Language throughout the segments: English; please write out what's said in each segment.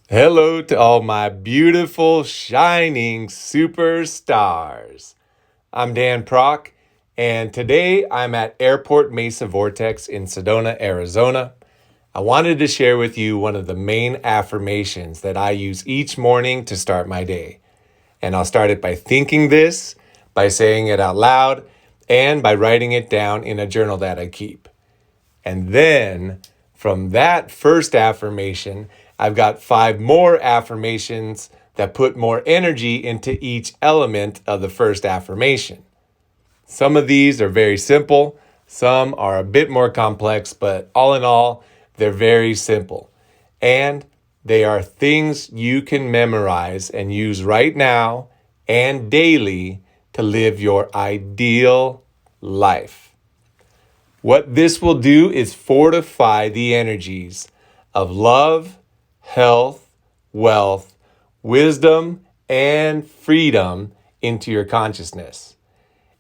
Hello to all my beautiful, shining superstars. I'm Dan PROK, and today I'm at Airport Mesa Vortex in Sedona, Arizona. I wanted to share with you one of the main affirmations that I use each morning to start my day. And I'll start it by thinking this, by saying it out loud, and by writing it down in a journal that I keep. And then from that first affirmation, I've got 5 more affirmations that put more energy into each element of the first affirmation. Some of these are very simple, some are a bit more complex, but all in all, they're very simple. And they are things you can memorize and use right now and daily to live your ideal life. What this will do is fortify the energies of love, health, wealth, wisdom, and freedom into your consciousness.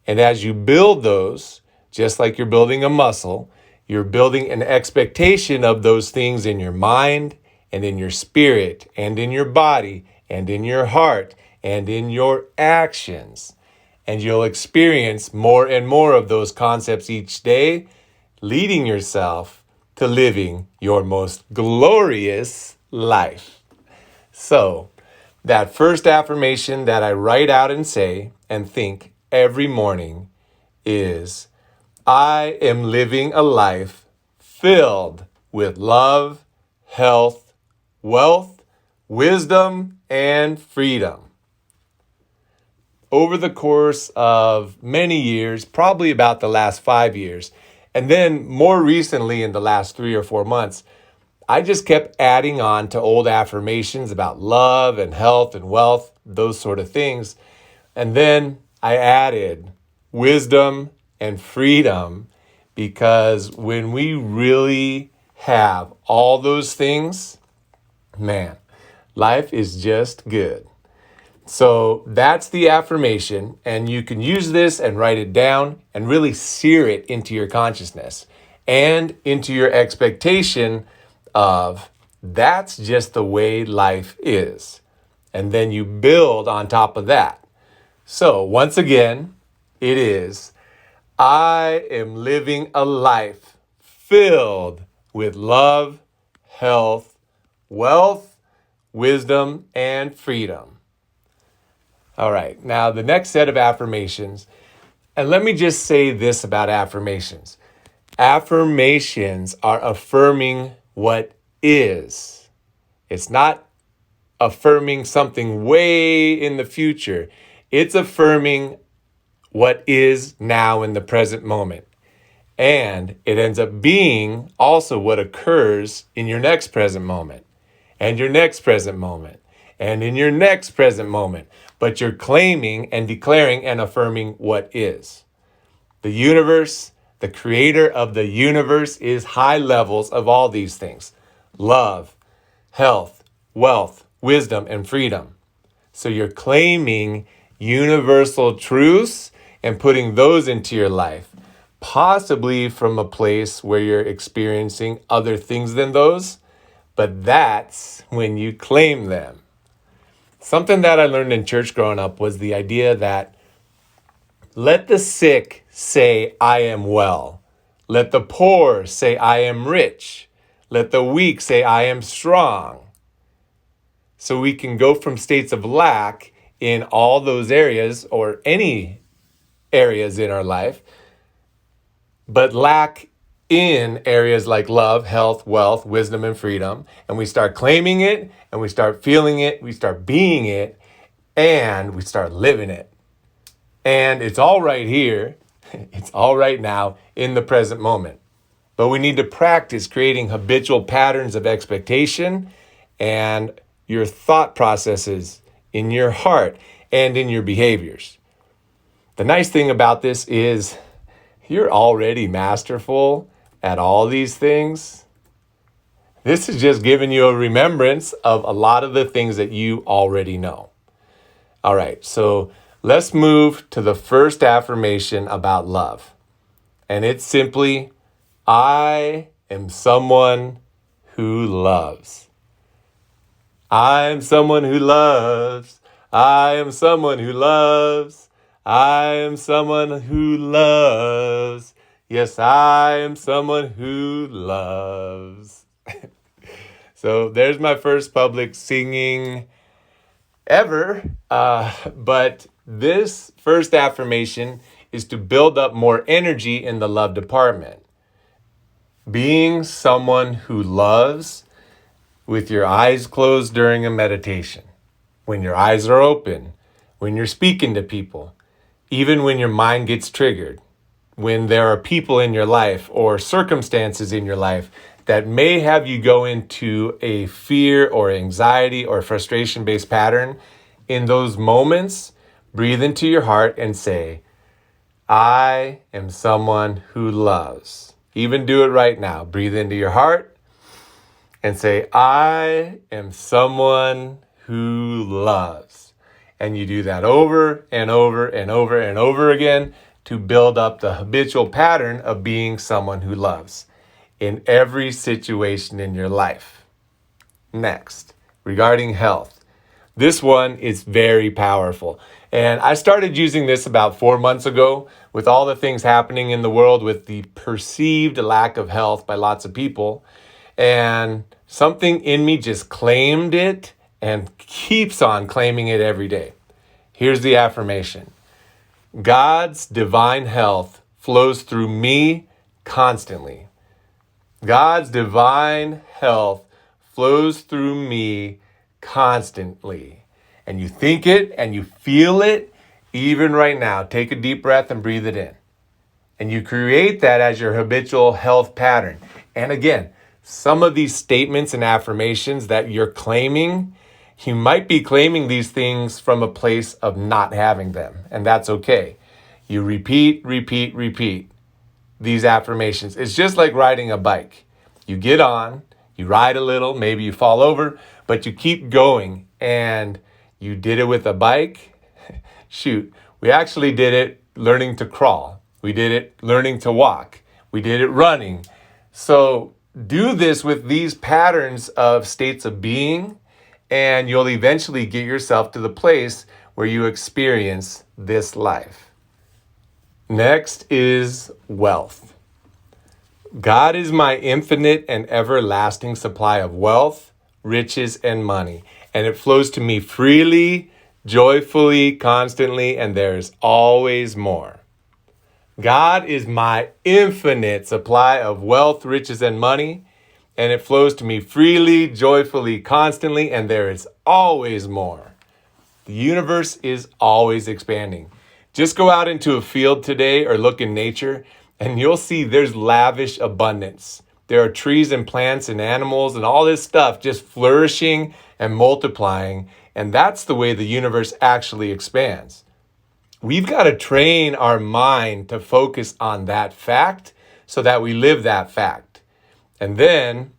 And as you build those, just like you're building a muscle, you're building an expectation of those things in your mind and in your spirit and in your body and in your heart and in your actions. And you'll experience more and more of those concepts each day, leading yourself to living your most glorious life. So, that first affirmation that I write out and say and think every morning is I am living a life filled with love, health, wealth, wisdom, and freedom. Over the course of many years, probably about the last 5 years, and then more recently in the last 3 or 4 months, I just kept adding on to old affirmations about love and health and wealth, those sort of things. And then I added wisdom and freedom because when we really have all those things, man, life is just good. So that's the affirmation, and you can use this and write it down and really sear it into your consciousness and into your expectation of that's just the way life is. And then you build on top of that. So once again, it is I am living a life filled with love, health, wealth, wisdom, and freedom. All right, now the next set of affirmations, and let me just say this about affirmations. Affirmations are affirming what is. It's not affirming something way in the future. It's affirming what is now in the present moment. And it ends up being also what occurs in your next present moment, and your next present moment, and in your next present moment. But you're claiming and declaring and affirming what is. The universe, the creator of the universe, is high levels of all these things: love, health, wealth, wisdom, and freedom. So you're claiming universal truths and putting those into your life, possibly from a place where you're experiencing other things than those, but that's when you claim them. Something that I learned in church growing up was the idea that let the sick say, I am well. Let the poor say, I am rich. Let the weak say, I am strong. So we can go from states of lack in all those areas or any areas in our life, but lack in areas like love, health, wealth, wisdom, and freedom. And we start claiming it, and we start feeling it, we start being it, and we start living it. And it's all right here. It's all right now in the present moment. But we need to practice creating habitual patterns of expectation and your thought processes in your heart and in your behaviors. The nice thing about this is you're already masterful at all these things. This is just giving you a remembrance of a lot of the things that you already know. All right, so let's move to the first affirmation about love. And it's simply, I am someone who loves. I am someone who loves. I am someone who loves. I am someone who loves. Yes, I am someone who loves. So there's my first public singing ever. But this first affirmation is to build up more energy in the love department. Being someone who loves with your eyes closed during a meditation, when your eyes are open, when you're speaking to people, even when your mind gets triggered, when there are people in your life or circumstances in your life that may have you go into a fear or anxiety or frustration based pattern, in those moments, breathe into your heart and say, I am someone who loves. Even do it right now. Breathe into your heart and say, I am someone who loves. And you do that over and over and over and over again to build up the habitual pattern of being someone who loves in every situation in your life. Next, regarding health. This one is very powerful. And I started using this about 4 months ago with all the things happening in the world with the perceived lack of health by lots of people. And something in me just claimed it and keeps on claiming it every day. Here's the affirmation. God's divine health flows through me constantly. God's divine health flows through me constantly. And you think it and you feel it even right now. Take a deep breath and breathe it in. And you create that as your habitual health pattern. And again, some of these statements and affirmations that you're claiming, you might be claiming these things from a place of not having them. And that's okay. You repeat these affirmations. It's just like riding a bike. You get on, you ride a little, maybe you fall over, but you keep going. And you did it with a bike. Shoot, we actually did it learning to crawl. We did it learning to walk. We did it running. So do this with these patterns of states of being, and you'll eventually get yourself to the place where you experience this life. Next is wealth. God is my infinite and everlasting supply of wealth, riches, and money, and it flows to me freely, joyfully, constantly, and there is always more. God is my infinite supply of wealth, riches, and money, and it flows to me freely, joyfully, constantly, and there is always more. The universe is always expanding. Just go out into a field today or look in nature, and you'll see there's lavish abundance. There are trees and plants and animals and all this stuff just flourishing and multiplying, and that's the way the universe actually expands. We've got to train our mind to focus on that fact so that we live that fact. And then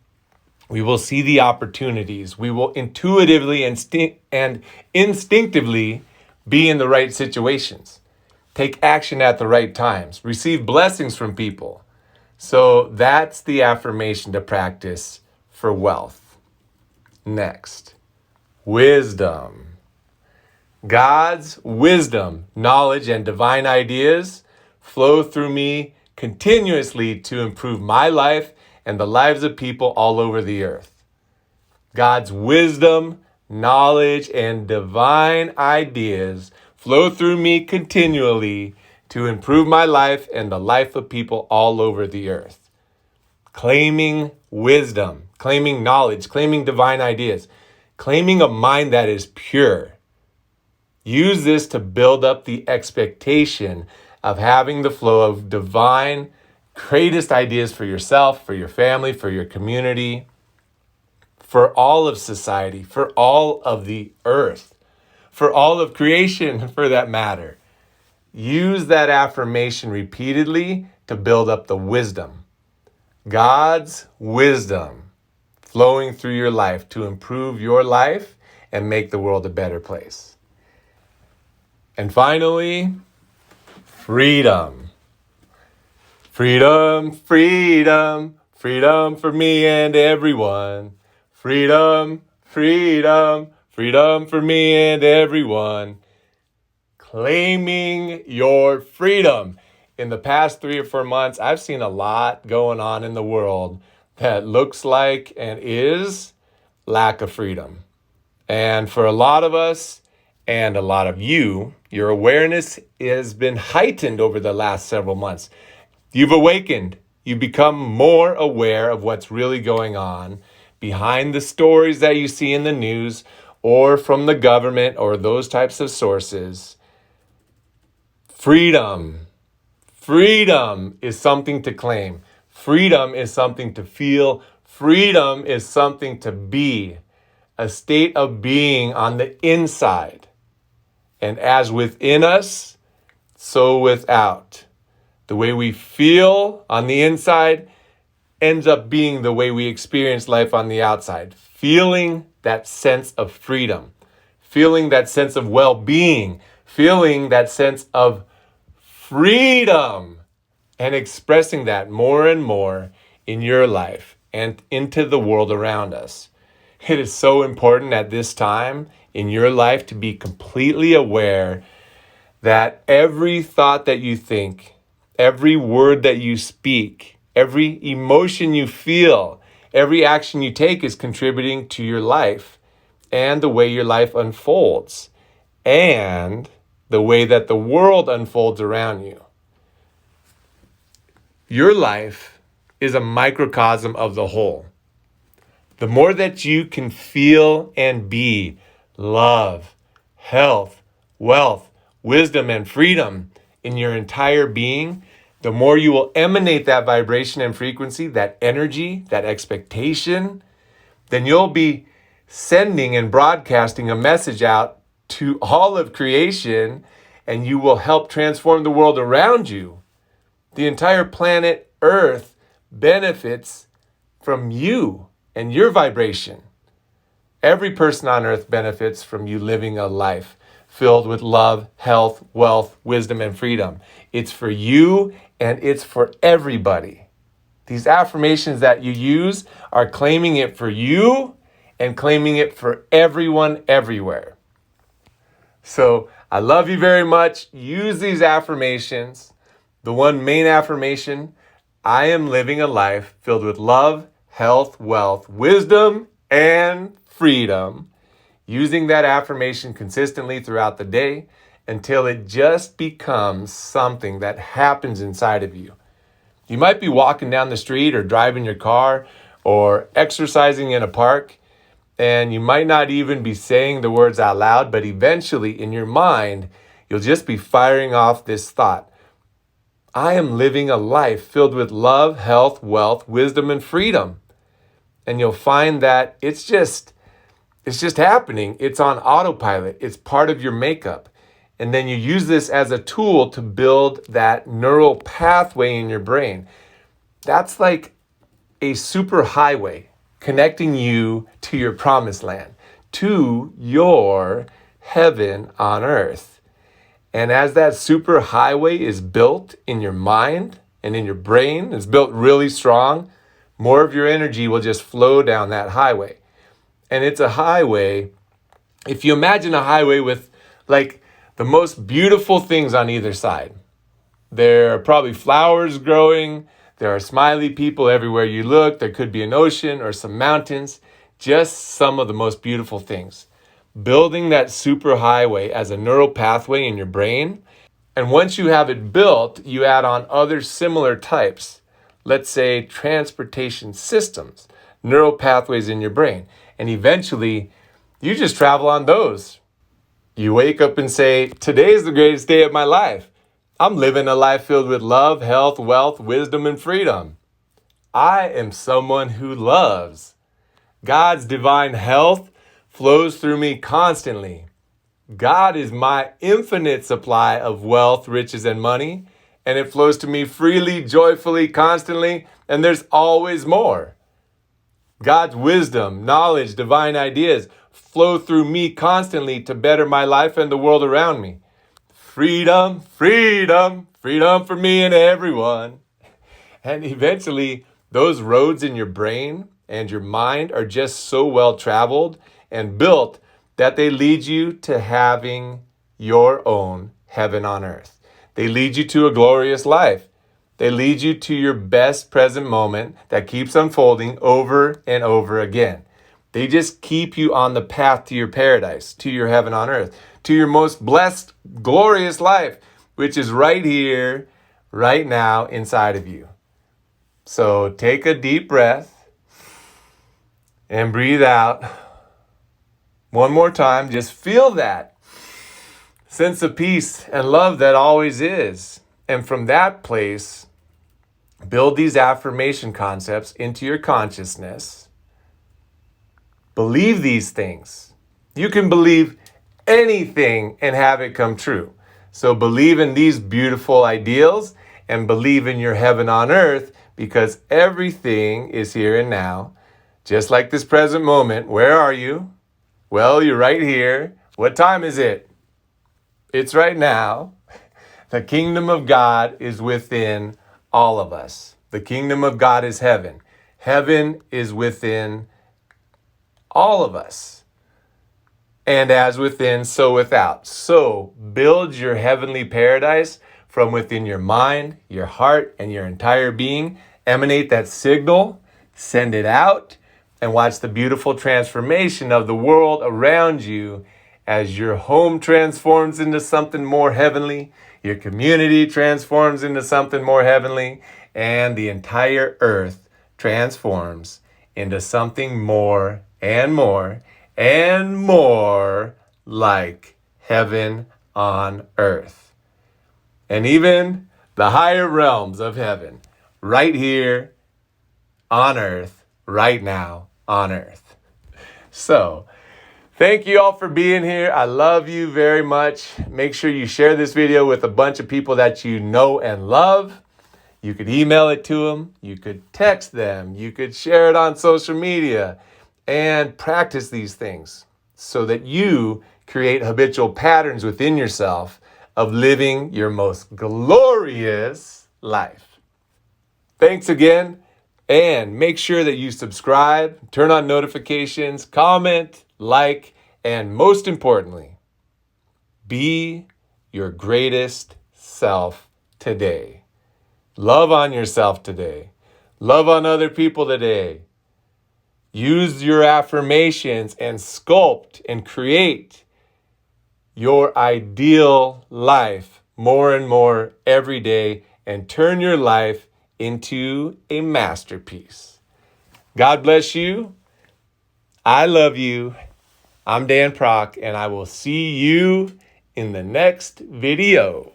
we will see the opportunities. We will intuitively and instinctively be in the right situations. Take action at the right times. Receive blessings from people. So that's the affirmation to practice for wealth. Next, wisdom. God's wisdom, knowledge, and divine ideas flow through me continuously to improve my life and the lives of people all over the earth. God's wisdom, knowledge, and divine ideas flow through me continually to improve my life and the life of people all over the earth. Claiming wisdom, claiming knowledge, claiming divine ideas, claiming a mind that is pure. Use this to build up the expectation of having the flow of divine, greatest ideas for yourself, for your family, for your community, for all of society, for all of the earth, for all of creation, for that matter. Use that affirmation repeatedly to build up the wisdom. God's wisdom flowing through your life to improve your life and make the world a better place. And finally, freedom. Freedom, freedom, freedom for me and everyone. Freedom, Freedom, freedom for me and everyone. Claiming your freedom. In the past 3 or 4 months, I've seen a lot going on in the world that looks like and is lack of freedom. And for a lot of us and a lot of you, your awareness has been heightened over the last several months. You've awakened. You've become more aware of what's really going on behind the stories that you see in the news or from the government or those types of sources. Freedom. Freedom is something to claim. Freedom is something to feel. Freedom is something to be. A state of being on the inside. And as within us, so without. The way we feel on the inside ends up being the way we experience life on the outside. Feeling that sense of freedom. Feeling that sense of well-being. Feeling that sense of freedom. And expressing that more and more in your life and into the world around us. It is so important at this time in your life to be completely aware that every thought that you think, every word that you speak, every emotion you feel, every action you take is contributing to your life and the way your life unfolds and the way that the world unfolds around you. Your life is a microcosm of the whole. The more that you can feel and be love, health, wealth, wisdom, and freedom in your entire being, the more you will emanate that vibration and frequency, that energy, that expectation, then you'll be sending and broadcasting a message out to all of creation, and you will help transform the world around you. The entire planet Earth benefits from you and your vibration. Every person on earth benefits from you living a life filled with love, health, wealth, wisdom, and freedom. It's for you and it's for everybody. These affirmations that you use are claiming it for you and claiming it for everyone everywhere. So I love you very much. Use these affirmations. The one main affirmation, I am living a life filled with love, health, wealth, wisdom, and freedom. Using that affirmation consistently throughout the day until it just becomes something that happens inside of you. You might be walking down the street or driving your car or exercising in a park, and you might not even be saying the words out loud, but eventually in your mind, you'll just be firing off this thought. I am living a life filled with love, health, wealth, wisdom, and freedom. And you'll find that it's just happening. It's on autopilot. It's part of your makeup. And then you use this as a tool to build that neural pathway in your brain. That's like a super highway connecting you to your promised land, to your heaven on earth. And as that super highway is built in your mind and in your brain, it's built really strong, more of your energy will just flow down that highway. And it's a highway, if you imagine a highway with like the most beautiful things on either side. There are probably flowers growing. There are smiley people everywhere you look. There could be an ocean or some mountains. Just some of the most beautiful things. Building that super highway as a neural pathway in your brain. And once you have it built, you add on other similar types. Let's say transportation systems, neural pathways in your brain. And eventually, you just travel on those. You wake up and say, today's the greatest day of my life. I'm living a life filled with love, health, wealth, wisdom, and freedom. I am someone who loves. God's divine health flows through me constantly. God is my infinite supply of wealth, riches, and money, and it flows to me freely, joyfully, constantly, and there's always more. God's wisdom, knowledge, divine ideas flow through me constantly to better my life and the world around me. Freedom, freedom, freedom for me and everyone. And eventually, those roads in your brain and your mind are just so well traveled and built that they lead you to having your own heaven on earth. They lead you to a glorious life. They lead you to your best present moment that keeps unfolding over and over again. They just keep you on the path to your paradise, to your heaven on earth, to your most blessed, glorious life, which is right here, right now, inside of you. So take a deep breath and breathe out. One more time, just feel that sense of peace and love that always is. And from that place, build these affirmation concepts into your consciousness. Believe these things. You can believe anything and have it come true. So believe in these beautiful ideals and believe in your heaven on earth, because everything is here and now. Just like this present moment. Where are you? Well, you're right here. What time is it? It's right now. The kingdom of God is within all of us. The kingdom of God is heaven. Heaven is within all of us. And as within, so without. So build your heavenly paradise from within your mind, your heart, and your entire being. Emanate that signal, send it out, and watch the beautiful transformation of the world around you as your home transforms into something more heavenly, your community transforms into something more heavenly, and the entire earth transforms into something more and more and more like heaven on earth. And even the higher realms of heaven, right here on earth, right now on earth. So, thank you all for being here. I love you very much. Make sure you share this video with a bunch of people that you know and love. You could email it to them. You could text them. You could share it on social media and practice these things so that you create habitual patterns within yourself of living your most glorious life. Thanks again. And make sure that you subscribe, turn on notifications, comment, like, and most importantly, be your greatest self today. Love on yourself today. Love on other people today. Use your affirmations and sculpt and create your ideal life more and more every day, and turn your life into a masterpiece. God bless you. I love you. I'm Dan PROK, and I will see you in the next video.